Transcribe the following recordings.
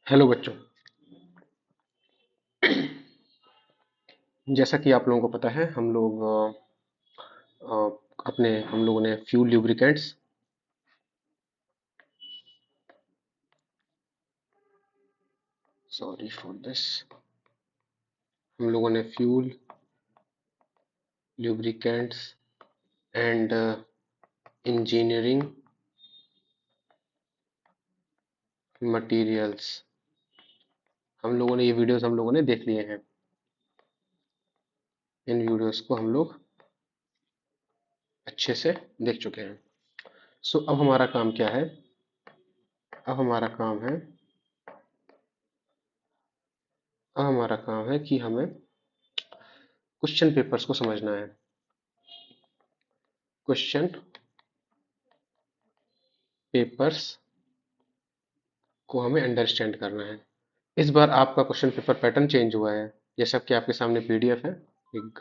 Hello बच्चों। जैसा कि आप लोगों को पता है हम लोग हम लोगों ने fuel lubricants, sorry for this, हम लोगों ने fuel lubricants and engineering materials, हम लोगों ने देख लिए हैं। इन वीडियोस को हम लोग अच्छे से देख चुके हैं। सो अब हमारा काम है अब हमारा काम है कि हमें क्वेश्चन पेपर्स को समझना है। क्वेश्चन पेपर्स को हमें अंडरस्टैंड करना है। इस बार आपका क्वेश्चन पेपर पैटर्न चेंज हुआ है। जैसा कि आपके सामने पीडीएफ है, एक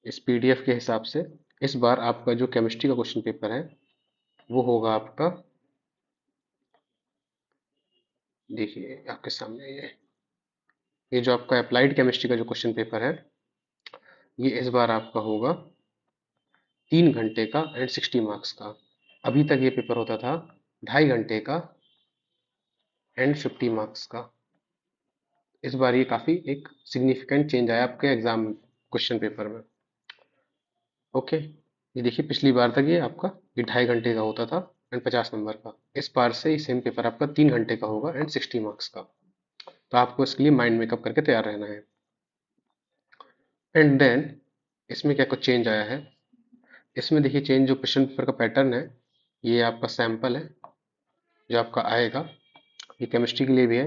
इस पीडीएफ के हिसाब से इस बार आपका जो केमिस्ट्री का क्वेश्चन पेपर है वो होगा आपका, देखिए आपके सामने ये जो आपका अप्लाइड केमिस्ट्री का जो क्वेश्चन पेपर है ये इस बार आपका होगा 3 घंटे का एंड 60 मार्क्स का। अभी तक ये पेपर होता था 2.5 घंटे का एंड 50 मार्क्स का। इस बार ये काफी एक सिग्निफिकेंट चेंज आया आपके एग्जाम क्वेश्चन पेपर में। ओके, ये देखिए पिछली बार तक ये 2.5 घंटे का होता था एंड 50 नंबर का। इस बार से ये सेम पेपर आपका 3 घंटे का होगा एंड 60 मार्क्स का। तो आपको इसके लिए माइंड मेकअप करके तैयार रहना है। एंड देन इसमें क्या कुछ चेंज आया है, इसमें देखिए चेंज जो क्वेश्चन पेपर का पैटर्न है, ये आपका सैंपल है जो आपका आएगा। ये केमिस्ट्री के लिए भी है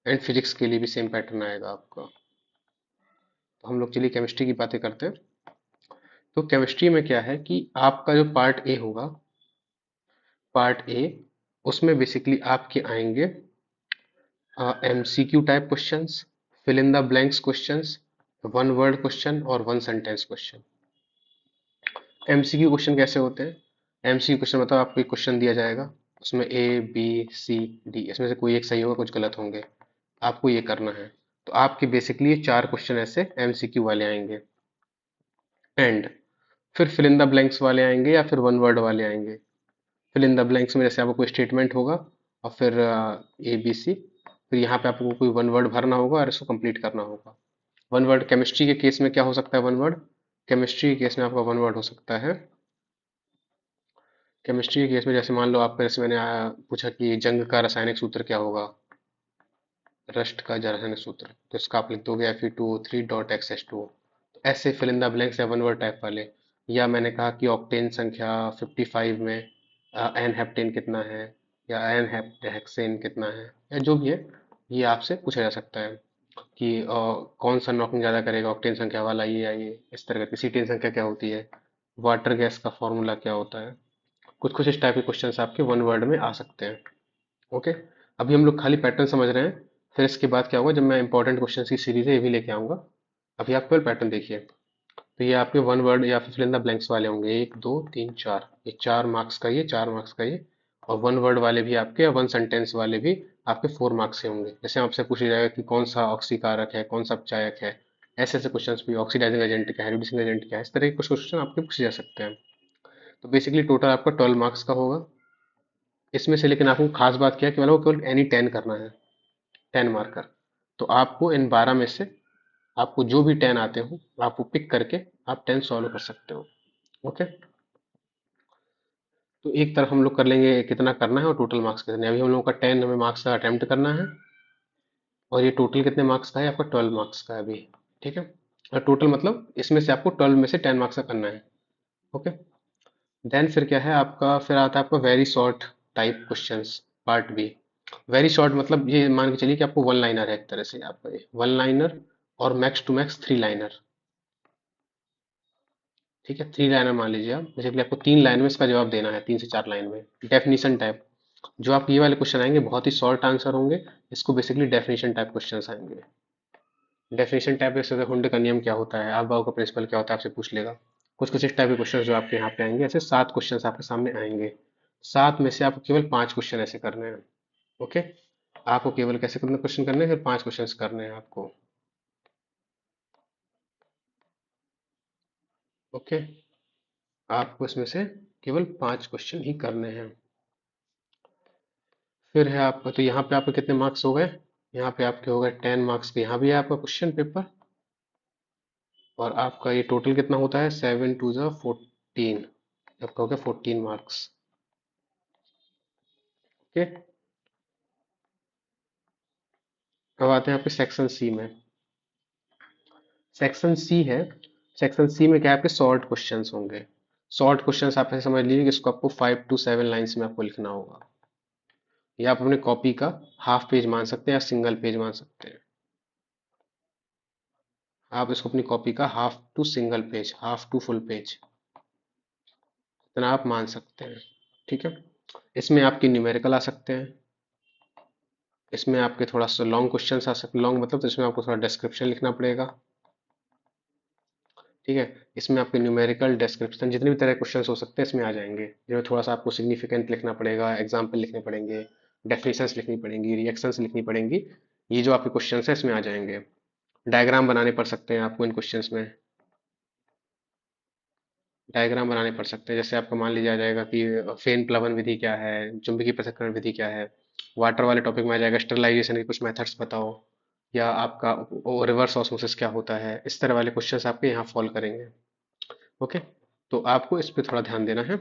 एंड फिजिक्स के लिए भी सेम पैटर्न आएगा आपका। तो हम लोग चलिए केमिस्ट्री की बातें करते हैं। तो केमिस्ट्री में क्या है कि आपका जो पार्ट ए होगा, पार्ट ए, उसमें बेसिकली आपके आएंगे MCQ type questions, fill in the blanks questions, one word question और one sentence question. MCQ question कैसे होते हैं? एमसीक्यू क्वेश्चन मतलब आपको एक क्वेश्चन दिया जाएगा, उसमें ए बी सी डी, इसमें से कोई एक सही होगा, कुछ गलत होंगे, आपको ये करना है। तो आपके बेसिकली ये 4 क्वेश्चन ऐसे एमसीक्यू वाले आएंगे। एंड फिर फिल इन द ब्लैंक्स वाले आएंगे या फिर वन वर्ड वाले आएंगे। फिल इन द ब्लैंक्स में जैसे आपको कोई स्टेटमेंट होगा और फिर ए बी सी, फिर यहाँ पे आपको कोई वन वर्ड भरना होगा और इसको कंप्लीट करना होगा। वन वर्ड केमिस्ट्री के केस में क्या हो सकता है? वन वर्ड केमिस्ट्री के केस में आपका वन वर्ड हो सकता है। केमिस्ट्री के केस में जैसे मान लो आपका, जैसे मैंने पूछा कि जंग का रासायनिक सूत्र क्या होगा, रस्ट का रासायनिक सूत्र, तो इसका आप लिख दोगे Fe2O3.XH2O। ऐसे फिल इन द ब्लैंक्स या वन वर्ड टाइप वाले। या मैंने कहा कि ऑक्टेन संख्या 55 में एन हेप्टेन कितना है, या एन हेक्सेन कितना है, या जो भी है, ये आपसे पूछा जा सकता है कि कौन सा नॉकिंग ज़्यादा करेगा, ऑक्टेन संख्या वाला ये या ये, इस तरह की। सीटेन संख्या क्या होती है, वाटर गैस का फॉर्मूला क्या होता है। कुछ कुछ इस टाइप के क्वेश्चंस आपके वन वर्ड में आ सकते हैं। ओके, अभी हम लोग खाली पैटर्न समझ रहे हैं, फिर इसके बाद क्या होगा, जब मैं इंपॉर्टेंट क्वेश्चन की सीरीज है ये भी लेके आऊंगा। अभी आप केवल पैटर्न देखिए। तो ये आपके वन वर्ड या फिर फिल इन द ब्लैंक्स वाले होंगे, 1 2 3 4, ये 4 मार्क्स का, ये 4 मार्क्स का ये। और वन वर्ड वाले भी आपके, वन सेंटेंस वाले भी आपके 4 मार्क्स के होंगे। जैसे आपसे पूछा जाएगा कि कौन सा ऑक्सीकारक है, कौन सा अपचायक है, ऐसे ऐसे क्वेश्चन भी, ऑक्सीडाइजिंग एजेंट क्या है, रिड्यूसिंग एजेंट क्या है, इस तरह के कुछ क्वेश्चन आपके पूछे जा सकते हैं। तो बेसिकली टोटल आपका 12 मार्क्स का होगा इसमें से। लेकिन आपको खास बात क्या है कि मतलब केवल एनी 10 करना है, 10 मार्कर। तो आपको इन 12 में से आपको जो भी 10 आते हो आपको पिक करके आप 10 सॉल्व कर सकते हो। ओके, तो एक तरफ हम लोग कर लेंगे कितना करना है और टोटल मार्क्स कितने हैं। अभी हम लोगों का 10 हमें मार्क्स का अटेम्प्ट करना है, और ये टोटल कितने मार्क्स का है आपका? 12 मार्क्स का है अभी। ठीक है, और टोटल मतलब इसमें से आपको 12 में से 10 मार्क्स का करना है। ओके, देन फिर क्या है आपका, फिर आता है आपका very short type questions, part B. Very short मतलब ये मान के चलिए कि आपको वन लाइनर है, एक तरह से आपका ये वन लाइनर और मैक्स टू मैक्स 3 लाइनर। ठीक है, 3 लाइनर मान लीजिए आप, बेसिकली आपको 3 लाइन में इसका जवाब देना है, 3 से 4 लाइन में। डेफिनेशन टाइप, जो आप ये वाले क्वेश्चन आएंगे बहुत ही शॉर्ट आंसर होंगे, इसको बेसिकली डेफिनेशन टाइप क्वेश्चंस आएंगे। डेफिनेशन टाइप जैसे हुंड का नियम क्या होता है, आप का प्रिंसिपल क्या होता है, आपसे पूछ लेगा। कुछ कुछ इस टाइप के क्वेश्चन जो आपके यहाँ पे आएंगे, ऐसे 7 क्वेश्चन आपके सामने आएंगे। 7 में से आपको केवल 5 क्वेश्चन ऐसे करने हैं। ओके, आपको केवल कैसे कितने क्वेश्चन करने हैं, फिर 5 क्वेश्चन करने हैं आपको। ओके, आपको इसमें से केवल 5 क्वेश्चन ही करने हैं। फिर है आपका, तो यहाँ पे आपके कितने मार्क्स हो गए, यहाँ पे आपके हो गए 10 मार्क्स के, यहाँ भी है आपका क्वेश्चन पेपर। और आपका ये टोटल कितना होता है, 7 टू ज़ा 14, आपका हो गया 14 मार्क्स। ओके, अब आते हैं आपके सेक्शन सी में। सेक्शन सी है, सेक्शन सी में क्या है, आपके शॉर्ट क्वेश्चंस होंगे। शॉर्ट क्वेश्चंस आप ऐसे समझ लीजिए कि इसको आपको 5 टू 7 लाइन्स में आपको लिखना होगा, या आप अपने कॉपी का हाफ पेज मान सकते हैं या सिंगल पेज मान सकते हैं। आप इसको अपनी कॉपी का half to single page, half to full page, इतना आप मान सकते हैं। ठीक है, इसमें आपके न्यूमेरिकल आ सकते हैं, इसमें आपके थोड़ा सा लॉन्ग क्वेश्चंस आ सकते, लॉन्ग मतलब तो इसमें आपको थोड़ा डिस्क्रिप्शन लिखना पड़ेगा। ठीक है, इसमें आपके न्यूमेरिकल डिस्क्रिप्शन जितने भी तरह के क्वेश्चंस हो सकते हैं इसमें आ जाएंगे, जो थोड़ा सा आपको सिग्निफिकेंट लिखना पड़ेगा, एग्जाम्पल लिखने पड़ेंगे, डेफिनेशंस लिखनी पड़ेंगी, रिएक्शंस लिखनी पड़ेंगी, ये जो आपके क्वेश्चंस हैं इसमें आ जाएंगे। डायग्राम बनाने पड़ सकते हैं आपको इन क्वेश्चंस में, डायग्राम बनाने पड़ सकते हैं, जैसे आपको मान लिया जाएगा कि फेन प्लवन विधि क्या है, चुंबकीय पृथक्करण विधि क्या है, वाटर वाले टॉपिक में आ जाएगा स्टरलाइजेशन के कुछ मेथड्स बताओ, या आपका रिवर्स ऑस्मोसिस क्या होता है, इस तरह वाले क्वेश्चंस आपके यहाँ फॉलो करेंगे। ओके, तो आपको इस पे थोड़ा ध्यान देना है।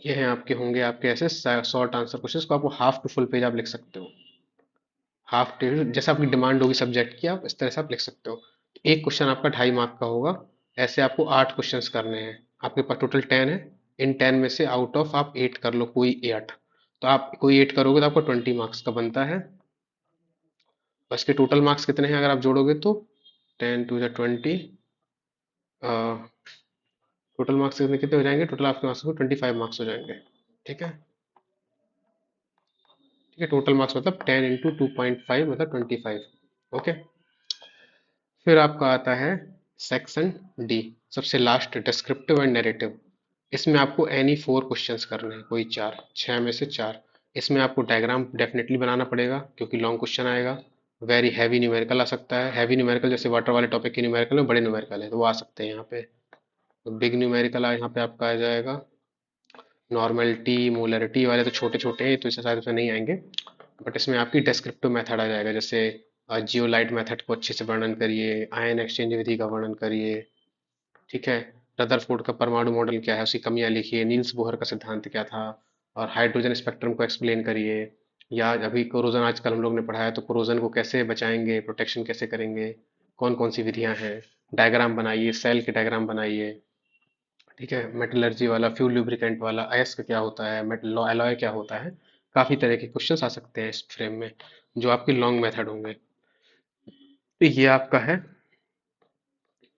ये हैं आपके, होंगे आपके ऐसे शॉर्ट आंसर क्वेश्चंस को आपको हाफ टू फुल पेज आप लिख सकते हो, हाफ टेबल जैसे आपकी डिमांड होगी सब्जेक्ट की, आप इस तरह से आप लिख सकते हो। एक क्वेश्चन आपका 2.5 मार्क का होगा, ऐसे आपको 8 क्वेश्चंस करने हैं, आपके पास टोटल 10 है, इन 10 में से आउट ऑफ आप 8 कर लो, कोई 8, तो आप कोई 8 करोगे तो आपको 20 मार्क्स का बनता है। और इसके टोटल मार्क्स कितने हैं अगर आप जोड़ोगे तो 10 टू द 20, टोटल मार्क्स कितने कितने हो जाएंगे, टोटल आपके मार्क्स को 25 मार्क्स हो जाएंगे। ठीक है, ठीक है, टोटल मार्क्स मतलब 10 इंटू 2.5 मतलब 25। ओके, फिर आपका आता है सेक्शन डी, सबसे लास्ट, डिस्क्रिप्टिव एंड नैरेटिव। इसमें आपको एनी 4 क्वेश्चंस करने हैं, कोई चार, 6 में से 4। इसमें आपको डायग्राम डेफिनेटली बनाना पड़ेगा क्योंकि लॉन्ग क्वेश्चन आएगा। वेरी हैवी न्यूमेरिकल आ सकता है, हैवी न्यूमेरिकल जैसे वाटर वाले टॉपिक के न्यूमेरिकल में बड़े न्यूमेरिकल है तो वो आ सकते हैं यहाँ पे। तो बिग न्यूमेरिकल यहाँ पे आपका आ जाएगा, नॉर्मलिटी मोलरिटी वाले तो छोटे छोटे हैं तो इस शायद उसमें नहीं आएंगे, बट इसमें आपकी डिस्क्रिप्टिव मेथड आ जाएगा, जैसे जियोलाइट मेथड को अच्छे से वर्णन करिए, आयन एक्सचेंज विधि का वर्णन करिए। ठीक है, रदरफोर्ड का परमाणु मॉडल क्या है, उसकी कमियां लिखिए, नील्स बोहर का सिद्धांत क्या था, और हाइड्रोजन स्पेक्ट्रम को एक्सप्लेन करिए। या अभी कोरोजन आजकल हम लोग ने पढ़ा है तो कोरोजन को कैसे बचाएंगे, प्रोटेक्शन कैसे करेंगे, कौन कौन सी विधियां हैं, डायग्राम बनाइए, सेल के डायग्राम बनाइए। ठीक है, मेटलर्जी वाला, फ्यूल लुब्रिकेंट वाला, अयस्क क्या होता है, मेटल एलॉय क्या होता है, काफी तरह के क्वेश्चंस आ सकते हैं इस फ्रेम में, जो आपके लॉन्ग मेथड होंगे। तो ये आपका है,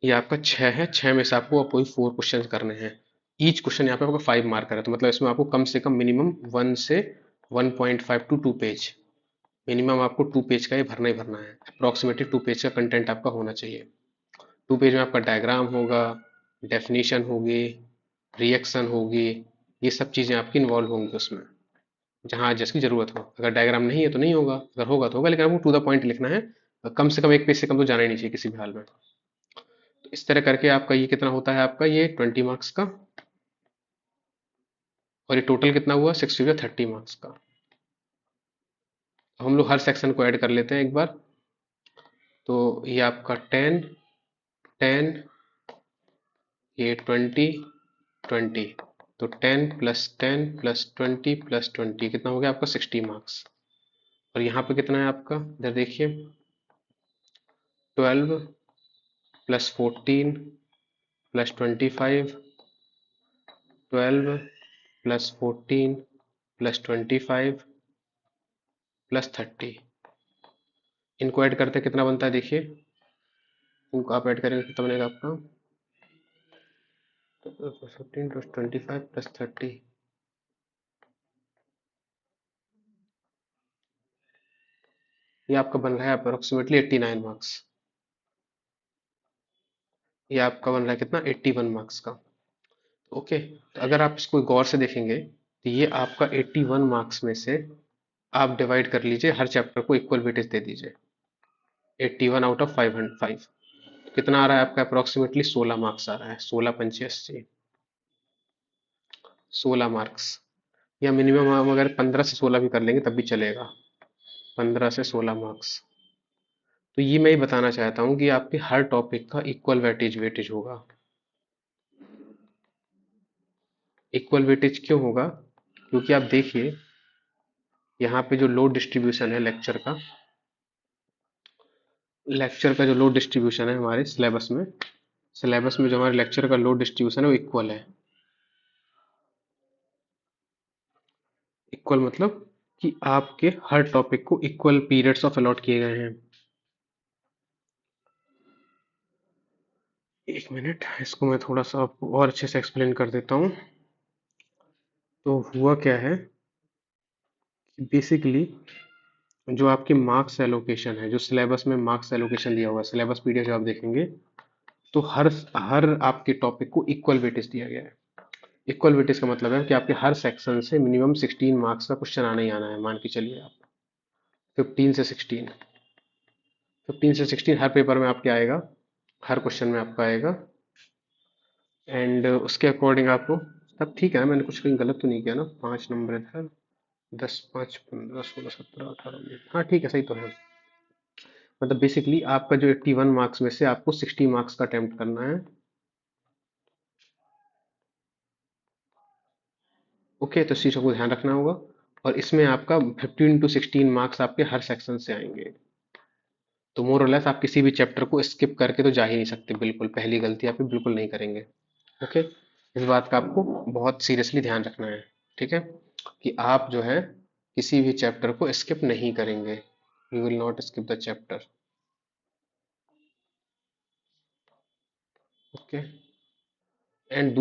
ये आपका 6 है, 6 में से आपको कोई 4 क्वेश्चन करने हैं। ईच क्वेश्चन यहाँ पे आपका 5 मार्क का है, तो मतलब इसमें आपको कम से कम मिनिमम 1 से 1.5 टू 2 पेज, मिनिमम आपको 2 पेज का ये भरना ही भरना है, अप्रोक्सीमेटली 2 पेज का कंटेंट आपका होना चाहिए। 2 पेज में आपका डायग्राम होगा, डेफिनेशन होगी, रिएक्शन होगी, ये सब चीज़ें आपकी इन्वॉल्व होंगी उसमें, जहाँ जिसकी जरूरत हो। अगर डायग्राम नहीं है तो नहीं होगा, अगर होगा तो होगा, लेकिन आपको टू द पॉइंट लिखना है। कम से कम 1 पेज से कम तो जाना ही नहीं चाहिए किसी भी हाल में। तो इस तरह करके आपका ये कितना होता है, आपका ये 20 मार्क्स का, और ये टोटल कितना हुआ, 60 या 30 मार्क्स का। अब हम लोग हर सेक्शन को ऐड कर लेते हैं एक बार। तो ये आपका 10, 10, ये 20, 20, तो 10 + 10 + 20 + 20 कितना हो गया आपका, 60 मार्क्स। और यहाँ पे कितना है आपका, इधर देखिए, 12 + 14 + 25, 12 + 14 + 25 + 30, इनको ऐड करते कितना बनता है देखिए, इनको आप ऐड करेंगे कितना बनेगा आपका, 14 + 25 + 30, ये आपका बन रहा है अप्रोक्सीमेटली 89 मार्क्स। ये आपका बन रहा है कितना, 81 मार्क्स का। ओके, तो अगर आप इसको गौर से देखेंगे तो ये आपका 81 मार्क्स में से आप डिवाइड कर लीजिए, हर चैप्टर को इक्वल वेटेज दे दीजिए। 81 आउट ऑफ 505 कितना आ रहा है आपका? अप्रोक्सीमेटली 16 मार्क्स आ रहा है। 16 पंचे 80, 16 मार्क्स। या मिनिमम हम अगर 15 से 16 भी कर लेंगे तब भी चलेगा। 15 से 16 मार्क्स। तो ये मैं ही बताना चाहता हूँ कि आपके हर टॉपिक का इक्वल वेटेज वेटेज होगा। इक्वल वेटेज क्यों होगा? क्योंकि आप देखिए यहाँ पे जो लोड डिस्ट्रीब्यूशन है लेक्चर का जो लोड डिस्ट्रीब्यूशन है हमारे सिलेबस में जो हमारे लेक्चर का लोड डिस्ट्रीब्यूशन है वो इक्वल है। इक्वल मतलब कि आपके हर टॉपिक को इक्वल पीरियड्स ऑफ अलॉट किए गए हैं। एक मिनट, इसको मैं थोड़ा सा आपको और अच्छे से एक्सप्लेन कर देता हूँ। तो हुआ क्या है कि बेसिकली जो आपके मार्क्स एलोकेशन है, जो सिलेबस में मार्क्स एलोकेशन दिया हुआ है, सिलेबस पीडीएफ जब आप देखेंगे तो हर हर आपके टॉपिक को इक्वल वेटेज दिया गया है। इक्वल वेटेज का मतलब है कि आपके हर सेक्शन से मिनिमम 16 मार्क्स का क्वेश्चन आना ही आना है। मान के चलिए आप 15 से 16 हर पेपर में आपके आएगा, हर क्वेश्चन में आपका आएगा। एंड उसके अकॉर्डिंग आपको तब ठीक है ना, मैंने कुछ कहीं गलत तो नहीं किया ना? 5 नंबर इधर, 10 5 15 16 17 18 19, हाँ ठीक है, सही तो है। मतलब बेसिकली आपका जो 81 मार्क्स में से आपको 60 मार्क्स का अटेम्प्ट करना है। ओके, तो इस चीज़ को ध्यान रखना होगा। और इसमें आपका 15 to 16 मार्क्स आपके हर सेक्शन से आएंगे। तो मोर और लेस आप किसी भी चैप्टर को स्किप करके तो जा ही नहीं सकते, बिल्कुल पहली गलती आप ये बिल्कुल नहीं करेंगे। ओके, इस बात का आपको बहुत सीरियसली ध्यान रखना है। ठीक है, कि आप जो है किसी भी चैप्टर को स्किप नहीं करेंगे। You will not skip the chapter. Okay, and